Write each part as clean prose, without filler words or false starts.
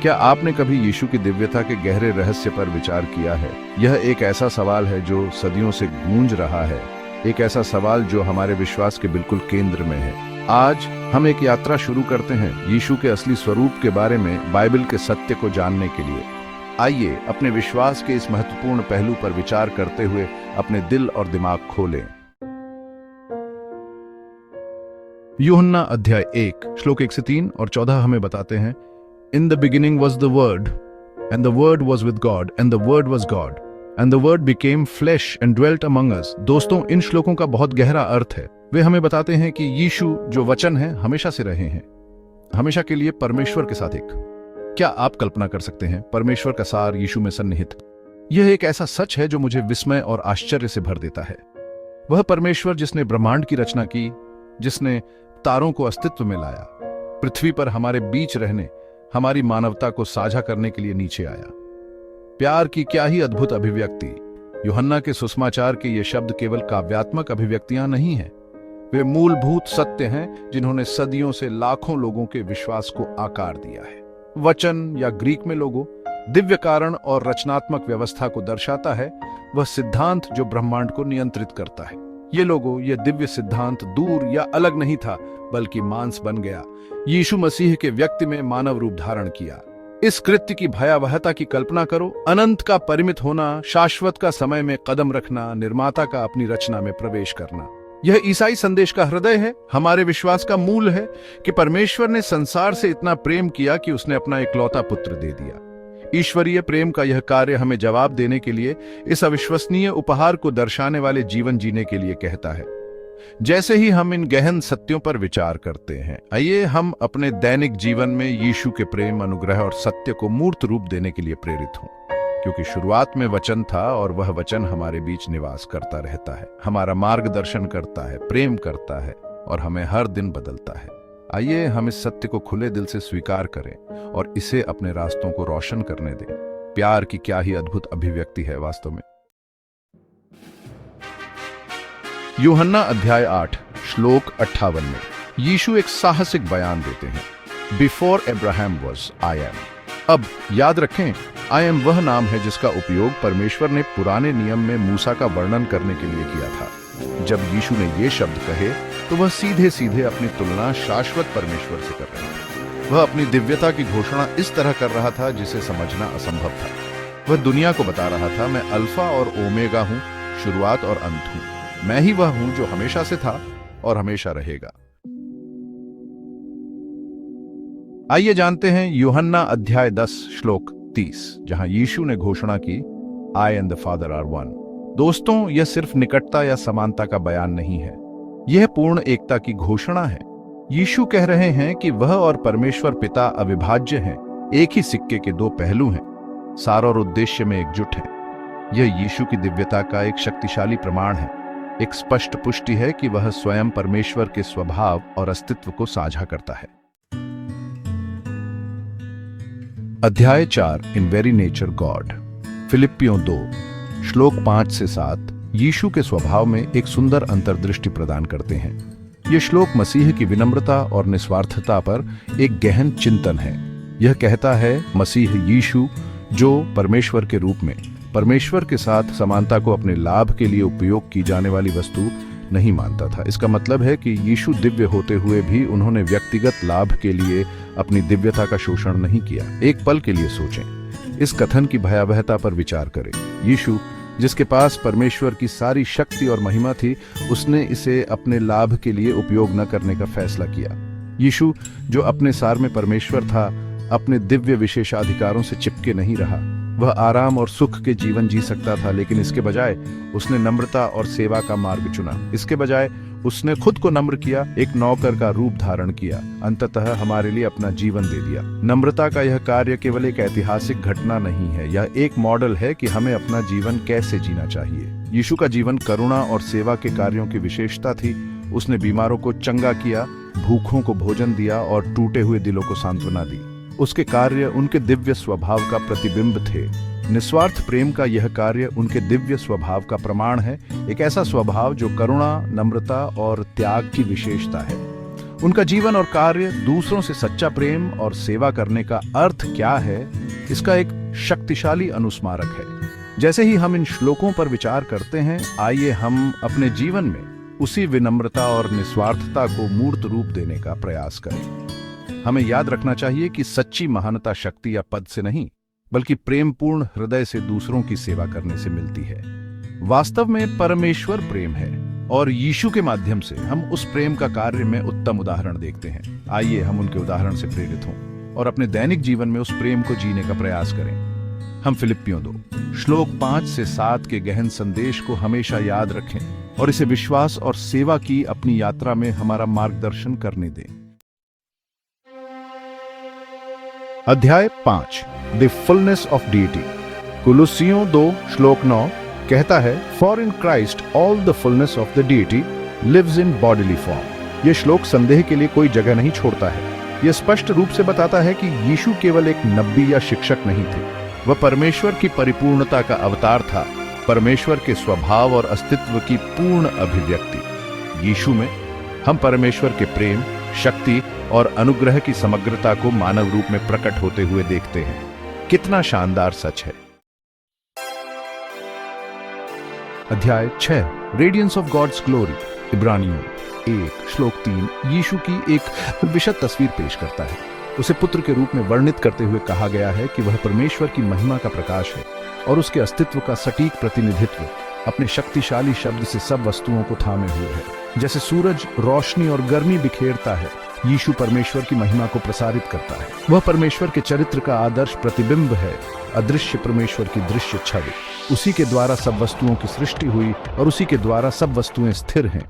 क्या आपने कभी यीशु की दिव्यता के गहरे रहस्य पर विचार किया है? यह एक ऐसा सवाल है जो सदियों से गूंज रहा है, एक ऐसा सवाल जो हमारे विश्वास के बिल्कुल केंद्र में है। आज हम एक यात्रा शुरू करते हैं यीशु के असली स्वरूप के बारे में, बाइबल के सत्य को जानने के लिए। आइए अपने विश्वास के इस महत्वपूर्ण पहलू पर विचार करते हुए अपने दिल और दिमाग खोलें। यूहन्ना अध्याय 1 श्लोक 1 से 3 और 14 हमें बताते हैं, In the beginning was the Word, and the Word was with God, and the Word was God, and the Word became flesh and dwelt among us। दोस्तों, इन श्लोकों का बहुत गहरा अर्थ है। वे हमें बताते हैं कि यीशु जो वचन है हमेशा से रहे हैं, हमेशा के लिए परमेश्वर के साथ एक। क्या आप कल्पना कर सकते हैं परमेश्वर का सार यीशु में सन्निहित? यह एक ऐसा सच है जो मुझे विस्मय और आश्चर्य से भर देता है। वह परमेश्वर जिसने ब्रह्मांड की रचना की, जिसने तारों को अस्तित्व में लाया, पृथ्वी पर हमारे बीच रहने, हमारी मानवता को साझा करने के लिए नीचे आया। प्यार की क्या ही अद्भुत अभिव्यक्ति। यूहन्ना के सुसमाचार के ये शब्द केवल काव्यात्मक अभिव्यक्तियां नहीं हैं, वे मूलभूत सत्य हैं जिन्होंने सदियों से लाखों लोगों के विश्वास को आकार दिया है। वचन या ग्रीक में लोगो दिव्य कारण और रचनात्मक व्यवस्था को दर्शाता है, वह सिद्धांत जो ब्रह्मांड को नियंत्रित करता है। ये लोगो, ये दिव्य सिद्धांत दूर या अलग नहीं था, बल्कि मांस बन गया, यीशु मसीह के व्यक्ति में मानव रूप धारण किया। इस कृत्य की भयावहता की कल्पना करो। अनंत का परिमित होना, शाश्वत का समय में कदम रखना, निर्माता का अपनी रचना में प्रवेश करना। यह ईसाई संदेश का हृदय है, हमारे विश्वास का मूल है कि परमेश्वर ने संसार से इतना प्रेम किया कि उसने अपना इकलौता पुत्र दे दिया। ईश्वरीय प्रेम का यह कार्य हमें जवाब देने के लिए, इस अविश्वसनीय उपहार को दर्शाने वाले जीवन जीने के लिए कहता है। जैसे ही हम इन गहन सत्यों पर विचार करते हैं, आइए हम अपने दैनिक जीवन में यीशु के प्रेम, अनुग्रह और सत्य को मूर्त रूप देने के लिए प्रेरित हों। क्योंकि शुरुआत में वचन था और वह वचन हमारे बीच निवास करता रहता है, हमारा मार्गदर्शन करता है, प्रेम करता है और हमें हर दिन बदलता है। आइए हम इस सत्य को खुले दिल से स्वीकार करें और इसे अपने रास्तों को रोशन करने दें। प्यार की क्या ही अद्भुत अभिव्यक्ति है वास्तव में। यूहन्ना अध्याय 8 श्लोक 58 में यीशु एक साहसिक बयान देते हैं, before Abraham was I am. अब याद रखें, आई एम वह नाम है जिसका उपयोग परमेश्वर ने पुराने नियम में मूसा का वर्णन करने के लिए किया था। जब यीशु ने ये शब्द कहे तो वह सीधे सीधे अपनी तुलना शाश्वत परमेश्वर से कर रहे थे। वह अपनी दिव्यता की घोषणा इस तरह कर रहा था जिसे समझना असंभव था। वह दुनिया को बता रहा था, मैं अल्फा और ओमेगा हूं, शुरुआत और अंत हूं। मैं ही वह हूं जो हमेशा से था और हमेशा रहेगा। आइए जानते हैं यूहन्ना अध्याय 10 श्लोक 30, जहां यीशु ने घोषणा की, I and the father are one. दोस्तों, यह सिर्फ निकटता या समानता का बयान नहीं है, यह पूर्ण एकता की घोषणा है। यीशु कह रहे हैं कि वह और परमेश्वर पिता अविभाज्य हैं, एक ही सिक्के के दो पहलू हैं, सार और उद्देश्य में एकजुट हैं। यह यीशु की दिव्यता का एक शक्तिशाली प्रमाण है, एक स्पष्ट पुष्टि है कि वह स्वयं परमेश्वर के स्वभाव और अस्तित्व को साझा करता है। अध्याय 4 इन वेरी नेचर गॉड। फिलिप्पियों 2 श्लोक 5 से 7 यीशु के स्वभाव में एक सुंदर अंतर्दृष्टि प्रदान करते हैं। ये श्लोक मसीह की विनम्रता और निस्वार्थता पर एक गहन चिंतन है। यह कहता है, मसीह यीशु जो परमेश्वर के रूप में परमेश्वर के साथ समानता को अपने लाभ के लिए उपयोग की जाने वाली वस्तु नहीं मानता था। इसका मतलब है कि यीशु दिव्य होते हुए भी उन्होंने व्यक्तिगत लाभ के लिए अपनी दिव्यता का शोषण नहीं किया। एक पल के लिए सोचें, इस कथन की भयावहता पर विचार करें। यीशु जिसके पास परमेश्वर की सारी शक्ति और महिमा थी, उसने इसे अपने लाभ के लिए उपयोग न करने का फैसला किया। यीशु जो अपने सार में परमेश्वर था, अपने दिव्य विशेषाधिकारों से चिपके नहीं रहा। वह आराम और सुख के जीवन जी सकता था, लेकिन इसके बजाय उसने नम्रता और सेवा का मार्ग चुना। इसके बजाय उसने खुद को नम्र किया, एक नौकर का रूप धारण किया, अंततः हमारे लिए अपना जीवन दे दिया। नम्रता का यह कार्य केवल एक ऐतिहासिक घटना नहीं है, यह एक मॉडल है कि हमें अपना जीवन कैसे जीना चाहिए। यीशु का जीवन करुणा और सेवा के कार्यों की विशेषता थी। उसने बीमारों को चंगा किया, भूखों को भोजन दिया और टूटे हुए दिलों को सांत्वना दी। उसके कार्य उनके दिव्य स्वभाव का प्रतिबिंब थे। निस्वार्थ प्रेम का यह कार्य उनके दिव्य स्वभाव का प्रमाण है, एक ऐसा स्वभाव जो करुणा, नम्रता और त्याग की विशेषता है। उनका जीवन और कार्य दूसरों से सच्चा प्रेम और सेवा करने का अर्थ क्या है, इसका एक शक्तिशाली अनुस्मारक है। जैसे ही हम इन श्लोकों पर विचार करते हैं, आइए हम अपने जीवन में उसी विनम्रता और निस्वार्थता को मूर्त रूप देने का प्रयास करें। हमें याद रखना चाहिए कि सच्ची महानता शक्ति या पद से नहीं, बल्कि प्रेमपूर्ण हृदय से दूसरों की सेवा करने से मिलती है। वास्तव में परमेश्वर प्रेम है और यीशु के माध्यम से हम उस प्रेम का कार्य में उत्तम उदाहरण देखते हैं। आइए हम उनके उदाहरण से प्रेरित हों और अपने दैनिक जीवन में उस प्रेम को जीने का प्रयास करें। हम फिलिप्पियों 2 श्लोक 5 से 7 के गहन संदेश को हमेशा याद रखें और इसे विश्वास और सेवा की अपनी यात्रा में हमारा मार्गदर्शन करने दें। अध्याय 5 द फुलनेस ऑफ डीटी। कुलुस्सियों 2 श्लोक 9 कहता है, for in Christ all the fullness of the deity lives in bodily form. यह श्लोक संदेह के लिए कोई जगह नहीं छोड़ता है। यह स्पष्ट रूप से बताता है कि यीशु केवल एक नबी या शिक्षक नहीं थे, वह परमेश्वर की परिपूर्णता का अवतार था, परमेश्वर के स्वभाव और अस्तित्व की पूर्ण अभिव्यक्ति। यीशु में हम परमेश्वर के प्रेम, शक्ति और अनुग्रह की समग्रता को मानव रूप में प्रकट होते हुए देखते हैं। कितना शानदार सच है। अध्याय 6 रेडियंस ऑफ गॉड्स ग्लोरी। इब्रानियों 1 श्लोक 3 यीशु की एक विशद तस्वीर पेश करता है। उसे पुत्र के रूप में वर्णित करते हुए कहा गया है कि वह परमेश्वर की महिमा का प्रकाश है और उसके अस्तित्व का सटीक प्रतिनिधित्व अपने शक्तिशाली शब्द से सब वस्तुओं को थामे हुए है। जैसे सूरज रोशनी और गर्मी बिखेरता है, यीशु परमेश्वर की महिमा को प्रसारित करता है। वह परमेश्वर के चरित्र का आदर्श प्रतिबिंब है, अदृश्य परमेश्वर की दृश्य छवि। उसी के द्वारा सब वस्तुओं की सृष्टि हुई और उसी के द्वारा सब वस्तुएं स्थिर हैं।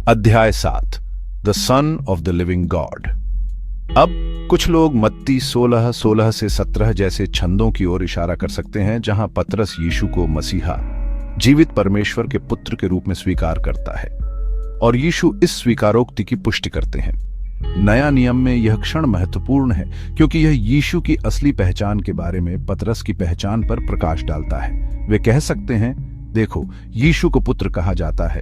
अध्याय 7 the son of the living God. अब कुछ लोग मत्ती 16 से 17 जैसे छंदों की ओर इशारा कर सकते हैं, जहां पतरस यीशु को मसीहा, जीवित परमेश्वर के पुत्र के रूप में स्वीकार करता है और यीशु इस स्वीकारोक्ति की पुष्टि करते हैं। नया नियम में यह क्षण महत्वपूर्ण है क्योंकि यह यीशु की असली पहचान के बारे में पतरस की पहचान पर प्रकाश डालता है। वे कह सकते हैं, देखो, यीशु को पुत्र कहा जाता है,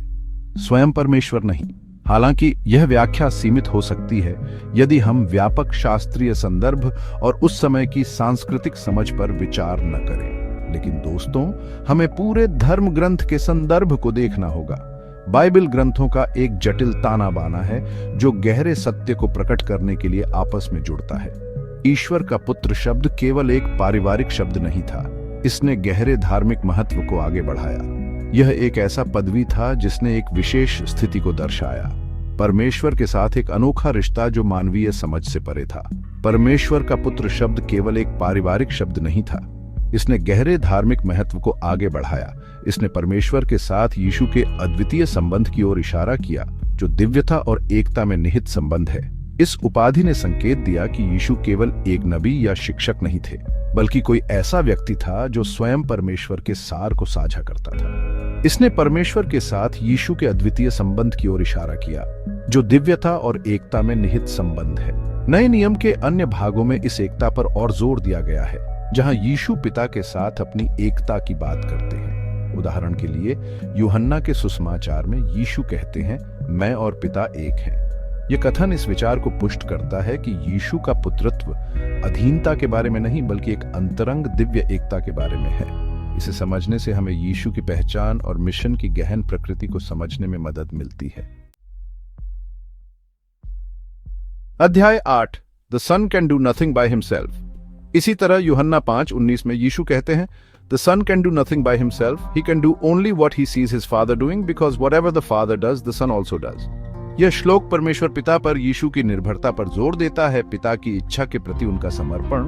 स्वयं परमेश्वर नहीं। हालांकि यह व्याख्या सीमित हो सकती है यदि हम व्यापक शास्त्रीय संदर्भ और उस समय की सांस्कृतिक समझ पर विचार न करें। लेकिन दोस्तों, हमें पूरे धर्म ग्रंथ के संदर्भ को देखना होगा। बाइबल ग्रंथों का एक जटिल ताना बाना है जो गहरे सत्य को प्रकट करने के लिए आपस में जुड़ता है। ईश्वर का पुत्र शब्द केवल एक पारिवारिक शब्द नहीं था, इसने गहरे धार्मिक महत्व को आगे बढ़ाया। यह एक ऐसा पदवी था जिसने एक विशेष स्थिति को दर्शाया, परमेश्वर के साथ एक अनोखा रिश्ता जो मानवीय समझ से परे था। परमेश्वर का पुत्र शब्द केवल एक पारिवारिक शब्द नहीं था, इसने गहरे धार्मिक महत्व को आगे बढ़ाया। इसने परमेश्वर के साथ यीशु के अद्वितीय संबंध की ओर इशारा किया, जो दिव्यता और एकता में निहित संबंध है। इस उपाधि ने संकेत दिया कि यीशु केवल एक नबी या शिक्षक नहीं थे, बल्कि कोई ऐसा व्यक्ति था जो स्वयं परमेश्वर के सार को साझा करता था। इसने परमेश्वर के साथ यीशु के अद्वितीय संबंध की ओर इशारा किया, जो दिव्यता और एकता में निहित संबंध है। नए नियम के अन्य भागों में इस एकता पर और जोर दिया गया है, जहां यीशु पिता के साथ अपनी एकता की बात करते हैं। उदाहरण के लिए, यूहन्ना के सुसमाचार में यीशु कहते हैं, मैं और पिता एक हैं। यह कथन इस विचार को पुष्ट करता है कि यीशु का पुत्रत्व अधीनता के बारे में नहीं, बल्कि एक अंतरंग दिव्य एकता के बारे में है। इसे समझने से हमें यीशु की पहचान और मिशन की गहन प्रकृति को समझने में मदद मिलती है। अध्याय 8 the son can do nothing by himself. इसी तरह यूहन्ना 5:19 में यीशु कहते हैं, the son can do nothing by himself, he can do only what he sees his father doing, because whatever the father does the son also does. यह श्लोक परमेश्वर पिता पर यीशु की निर्भरता पर जोर देता है, पिता की इच्छा के प्रति उनका समर्पण,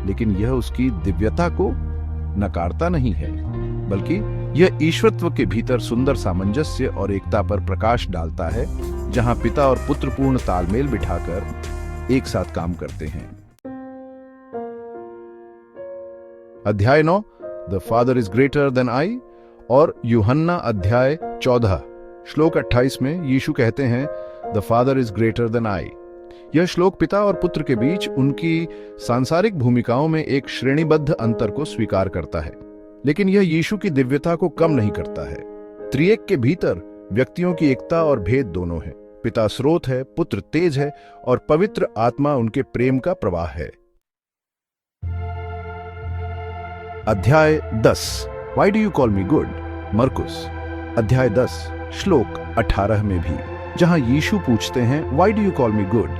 लेकिन यह उसकी दिव्यता को नकारता नहीं है, बल्कि यह ईश्वरत्व के भीतर सुंदर सामंजस्य और एकता पर प्रकाश डालता है, जहां पिता और पुत्र पूर्ण तालमेल बिठाकर एक साथ काम करते हैं। अध्याय 9 the father is greater than I. और यूहन्ना अध्याय 14 श्लोक 28 में यीशु कहते हैं, the father is greater than I. यह श्लोक पिता और पुत्र के बीच उनकी सांसारिक भूमिकाओं में एक श्रेणीबद्ध अंतर को स्वीकार करता है, लेकिन यह यीशु की दिव्यता को कम नहीं करता है। त्रिएक के भीतर व्यक्तियों की एकता और भेद दोनों है। पिता स्रोत है, पुत्र तेज है और पवित्र आत्मा उनके प्रेम का प्रवाह है। अध्याय 10 Y do you call me good? मरकुस अध्याय 10 श्लोक 18 में भी, जहां यीशु पूछते हैं why do you call me good?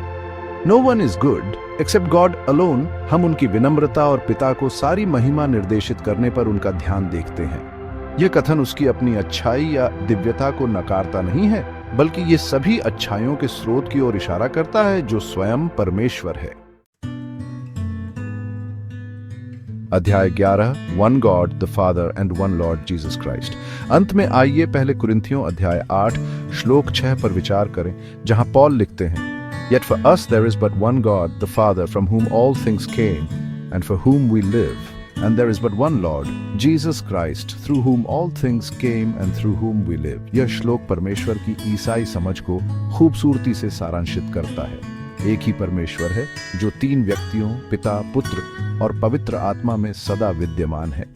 No one is good except God alone. हम उनकी विनम्रता और पिता को सारी महिमा निर्देशित करने पर उनका ध्यान देखते हैं। यह कथन उसकी अपनी अच्छाई या दिव्यता को नकारता नहीं है, बल्कि ये सभी अच्छाइयों के स्रोत की ओर इशारा करता है जो स्वयं परमेश्वर है। अध्याय 11 one God the father and one Lord Jesus Christ. अंत में आइए पहले कुरिन्थियों अध्याय 8 श्लोक 6 पर विचार करें, जहां पौल लिखते हैं, Yet for us there is but one God, the Father, from whom all things came, and for whom we live. And there is but one Lord, Jesus Christ, through whom all things came and through whom we live. यह श्लोक परमेश्वर की ईसाई समझ को खूबसूरती से सारांशित करता है। एक ही परमेश्वर है जो तीन व्यक्तियों पिता, पुत्र और पवित्र आत्मा में सदा विद्यमान है।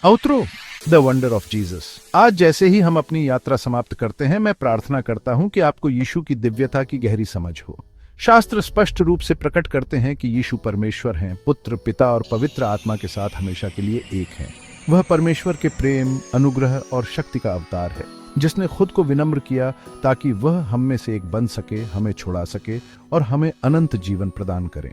Outro the wonder of Jesus. आज जैसे ही हम अपनी यात्रा समाप्त करते हैं, मैं प्रार्थना करता हूं कि आपको यीशु की दिव्यता की गहरी समझ हो। शास्त्र स्पष्ट रूप से प्रकट करते हैं कि यीशु परमेश्वर हैं, पुत्र, पिता और पवित्र आत्मा के साथ हमेशा के लिए एक हैं। वह परमेश्वर के प्रेम, अनुग्रह और शक्ति का अवतार है, जिसने खुद को विनम्र किया ताकि वह हम में से एक बन सके, हमें छुड़ा सके और हमें अनंत जीवन प्रदान करें।